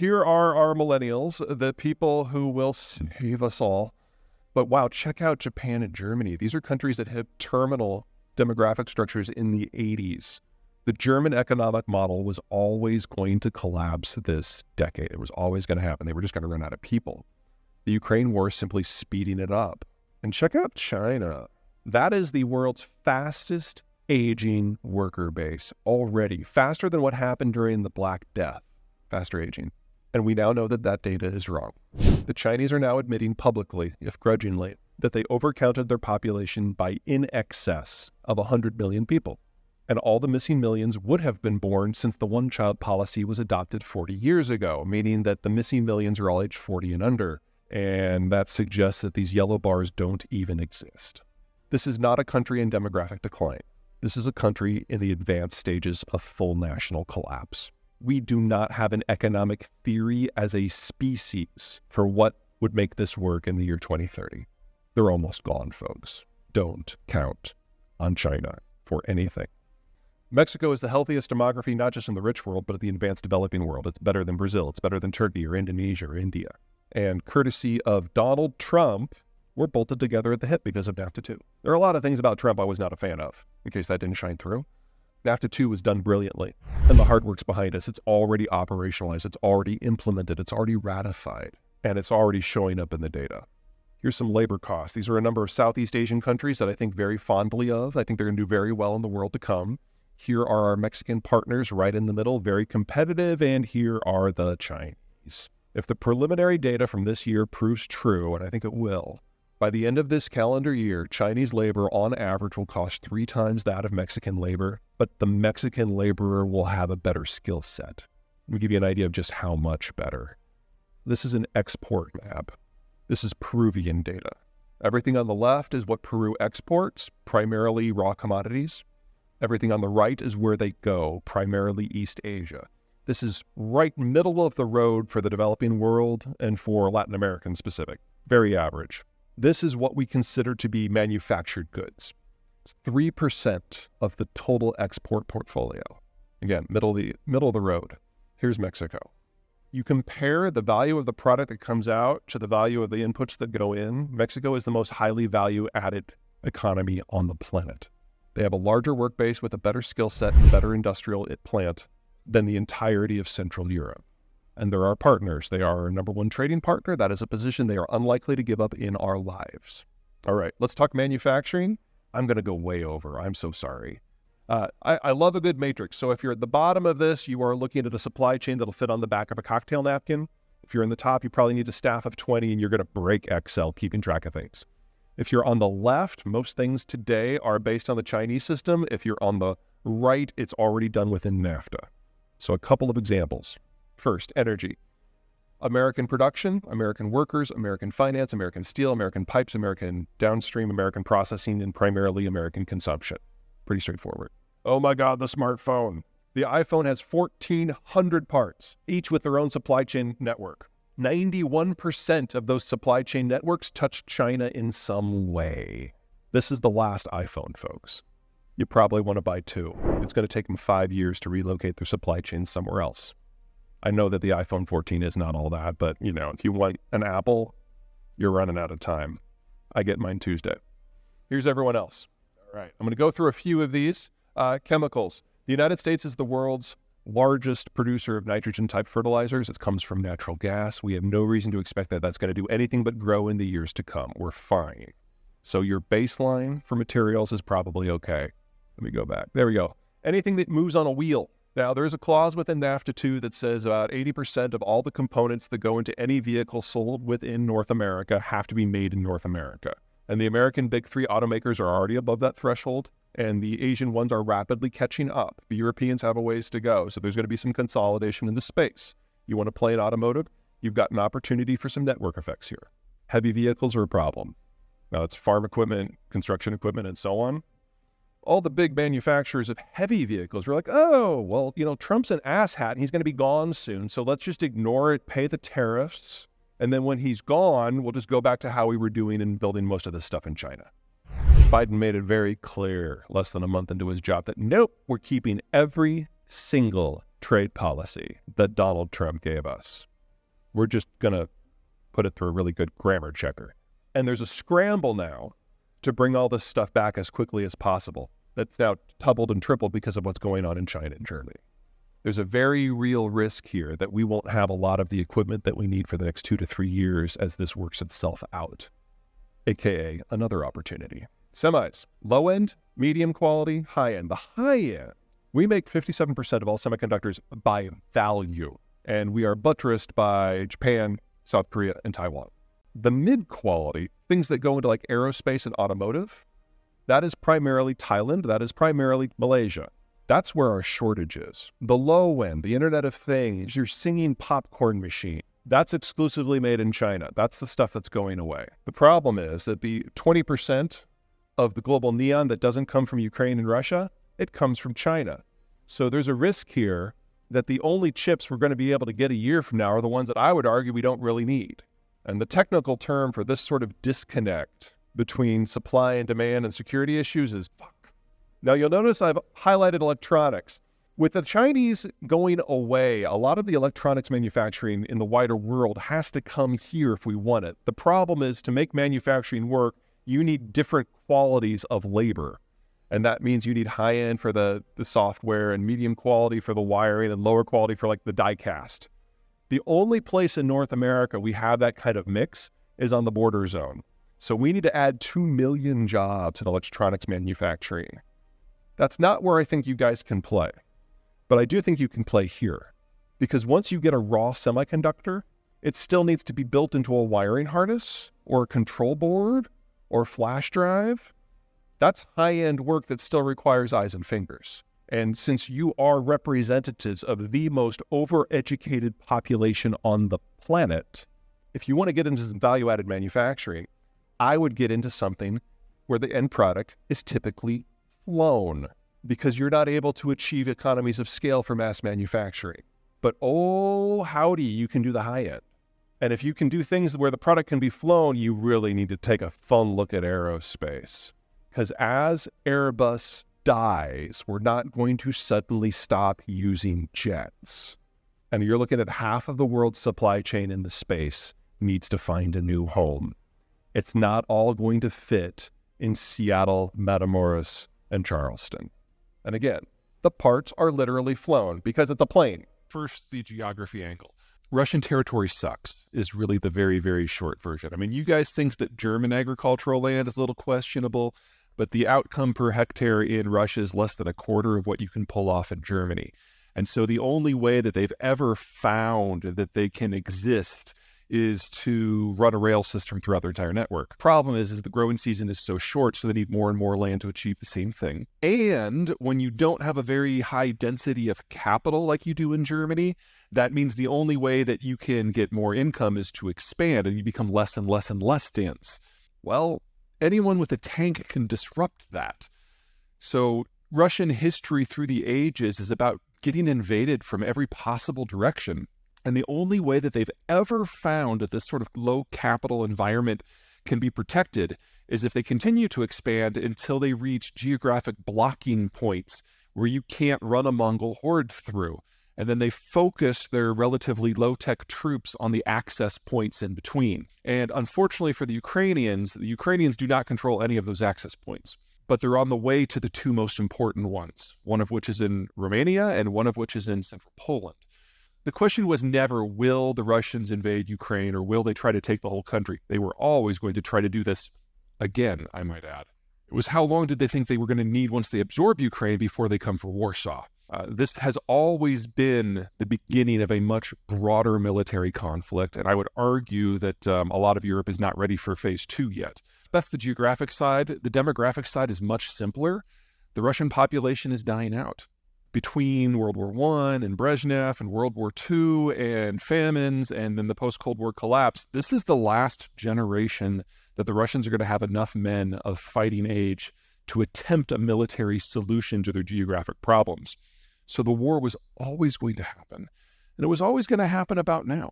here are our millennials, the people who will save us all. But wow, check out Japan and Germany. These are countries that hit terminal demographic structures in the 80s. The German economic model was always going to collapse this decade. It was always going to happen. They were just going to run out of people. The Ukraine war is simply speeding it up. And check out China. That is the world's fastest aging worker base already, faster than what happened during the Black Death, faster aging. And we now know that that data is wrong. The Chinese are now admitting publicly, if grudgingly, that they overcounted their population by in excess of 100 million people. And all the missing millions would have been born since the one-child policy was adopted 40 years ago, meaning that the missing millions are all age 40 and under. And that suggests that these yellow bars don't even exist. This is not a country in demographic decline. This is a country in the advanced stages of full national collapse. We do not have an economic theory as a species for what would make this work in the year 2030. They're almost gone, folks. Don't count on China for anything. Mexico is the healthiest demography, not just in the rich world, but in the advanced developing world. It's better than Brazil. It's better than Turkey or Indonesia or India. And courtesy of Donald Trump, we're bolted together at the hip because of NAFTA 2. There are a lot of things about Trump I was not a fan of, in case that didn't shine through. NAFTA 2 was done brilliantly, and the hard work's behind us. It's already operationalized, it's already implemented, it's already ratified, and it's already showing up in the data. Here's some labor costs. These are a number of Southeast Asian countries that I think very fondly of. I think they're going to do very well in the world to come. Here are our Mexican partners right in the middle, very competitive, and here are the Chinese. If the preliminary data from this year proves true, and I think it will, by the end of this calendar year, Chinese labor on average will cost 3 times that of Mexican labor, but the Mexican laborer will have a better skill set. Let me give you an idea of just how much better. This is an export map. This is Peruvian data. Everything on the left is what Peru exports, primarily raw commodities. Everything on the right is where they go, primarily East Asia. This is right middle of the road for the developing world and for Latin American specific. Very average. This is what we consider to be manufactured goods. It's 3% of the total export portfolio. Again, middle of the road. Here's Mexico. You compare the value of the product that comes out to the value of the inputs that go in. Mexico is the most highly value-added economy on the planet. They have a larger work base with a better skill set and better industrial plant than the entirety of Central Europe. And they're our partners. They are our number one trading partner. That is a position they are unlikely to give up in our lives. All right, let's talk manufacturing. I'm going to go way over. I'm so sorry. I love a good matrix. So if you're at the bottom of this, you are looking at a supply chain that'll fit on the back of a cocktail napkin. If you're in the top, you probably need a staff of 20 and you're going to break Excel keeping track of things. If you're on the left, most things today are based on the Chinese system. If you're on the right, it's already done within NAFTA. So a couple of examples. First, energy. American production, American workers, American finance, American steel, American pipes, American downstream, American processing, and primarily American consumption. Pretty straightforward. Oh my God, the smartphone. The iPhone has 1,400 parts, each with their own supply chain network. 91% of those supply chain networks touch China in some way. This is the last iPhone, folks. You probably want to buy 2. It's going to take them 5 years to relocate their supply chain somewhere else. I know that the iPhone 14 is not all that, but you know, if you want an Apple, you're running out of time. I get mine Tuesday. Here's everyone else. All right, I'm going to go through a few of these. Chemicals. The United States is the world's largest producer of nitrogen-type fertilizers. It comes from natural gas. We have no reason to expect that that's going to do anything but grow in the years to come. We're fine. So your baseline for materials is probably okay. Let me go back. There we go. Anything that moves on a wheel. Now, there's a clause within NAFTA 2 that says about 80% of all the components that go into any vehicle sold within North America have to be made in North America. And the American big 3 automakers are already above that threshold, and the Asian ones are rapidly catching up. The Europeans have a ways to go, so there's going to be some consolidation in the space. You want to play in automotive? You've got an opportunity for some network effects here. Heavy vehicles are a problem. Now, it's farm equipment, construction equipment, and so on. All the big manufacturers of heavy vehicles were like, oh, well, you know, Trump's an asshat and he's going to be gone soon. So let's just ignore it, pay the tariffs. And then when he's gone, we'll just go back to how we were doing and building most of this stuff in China. Biden made it very clear less than a month into his job that, nope, we're keeping every single trade policy that Donald Trump gave us. We're just going to put it through a really good grammar checker. And there's a scramble now to bring all this stuff back as quickly as possible. That's now doubled and tripled because of what's going on in China and Germany. There's a very real risk here that we won't have a lot of the equipment that we need for the next 2 to 3 years as this works itself out, aka another opportunity. Semis, low end, medium quality, high end. The high end, we make 57% of all semiconductors by value, and we are buttressed by Japan, South Korea, and Taiwan. The mid quality, things that go into like aerospace and automotive, that is primarily Thailand, that is primarily Malaysia. That's where our shortage is. The low end, the Internet of Things, your singing popcorn machine, that's exclusively made in China. That's the stuff that's going away. The problem is that the 20% of the global neon that doesn't come from Ukraine and Russia, it comes from China. So there's a risk here that the only chips we're going to be able to get a year from now are the ones that I would argue we don't really need. And the technical term for this sort of disconnect between supply and demand and security issues is fuck. Now, you'll notice I've highlighted electronics. With the Chinese going away, a lot of the electronics manufacturing in the wider world has to come here if we want it. The problem is to make manufacturing work, you need different qualities of labor. And that means you need high end for the software and medium quality for the wiring and lower quality for like the die cast. The only place in North America we have that kind of mix is on the border zone. So we need to add 2 million jobs in electronics manufacturing. That's not where I think you guys can play, but I do think you can play here, because once you get a raw semiconductor, it still needs to be built into a wiring harness or a control board or flash drive. That's high-end work that still requires eyes and fingers. And since you are representatives of the most overeducated population on the planet, if you want to get into some value-added manufacturing, I would get into something where the end product is typically flown, because you're not able to achieve economies of scale for mass manufacturing. But oh, howdy, you can do the high end. And if you can do things where the product can be flown, you really need to take a fun look at aerospace. Because as Airbus dies, we're not going to suddenly stop using jets. And you're looking at half of the world's supply chain in the space needs to find a new home. It's not all going to fit in Seattle, Matamoros, and Charleston. And again, the parts are literally flown because it's a plane. First, the geography angle. Russian territory sucks is really the very, very short version. I mean, you guys think that German agricultural land is a little questionable, but the outcome per hectare in Russia is less than a quarter of what you can pull off in Germany. And so the only way that they've ever found that they can exist is to run a rail system throughout their entire network. Problem is the growing season is so short, so they need more and more land to achieve the same thing. And when you don't have a very high density of capital like you do in Germany, that means the only way that you can get more income is to expand, and you become less and less and less dense. Well, anyone with a tank can disrupt that. So Russian history through the ages is about getting invaded from every possible direction. And the only way that they've ever found that this sort of low capital environment can be protected is if they continue to expand until they reach geographic blocking points where you can't run a Mongol horde through. And then they focus their relatively low-tech troops on the access points in between. And unfortunately for the Ukrainians do not control any of those access points. But they're on the way to the two most important ones, one of which is in Romania and one of which is in central Poland. The question was never, will the Russians invade Ukraine or will they try to take the whole country? They were always going to try to do this again, I might add. It was how long did they think they were going to need once they absorb Ukraine before they come for Warsaw? This has always been the beginning of a much broader military conflict, and I would argue that a lot of Europe is not ready for phase 2 yet. That's the geographic side. The demographic side is much simpler. The Russian population is dying out. Between World War I and Brezhnev and World War II and famines and then the post-Cold War collapse, this is the last generation that the Russians are going to have enough men of fighting age to attempt a military solution to their geographic problems. So the war was always going to happen, and it was always going to happen about now.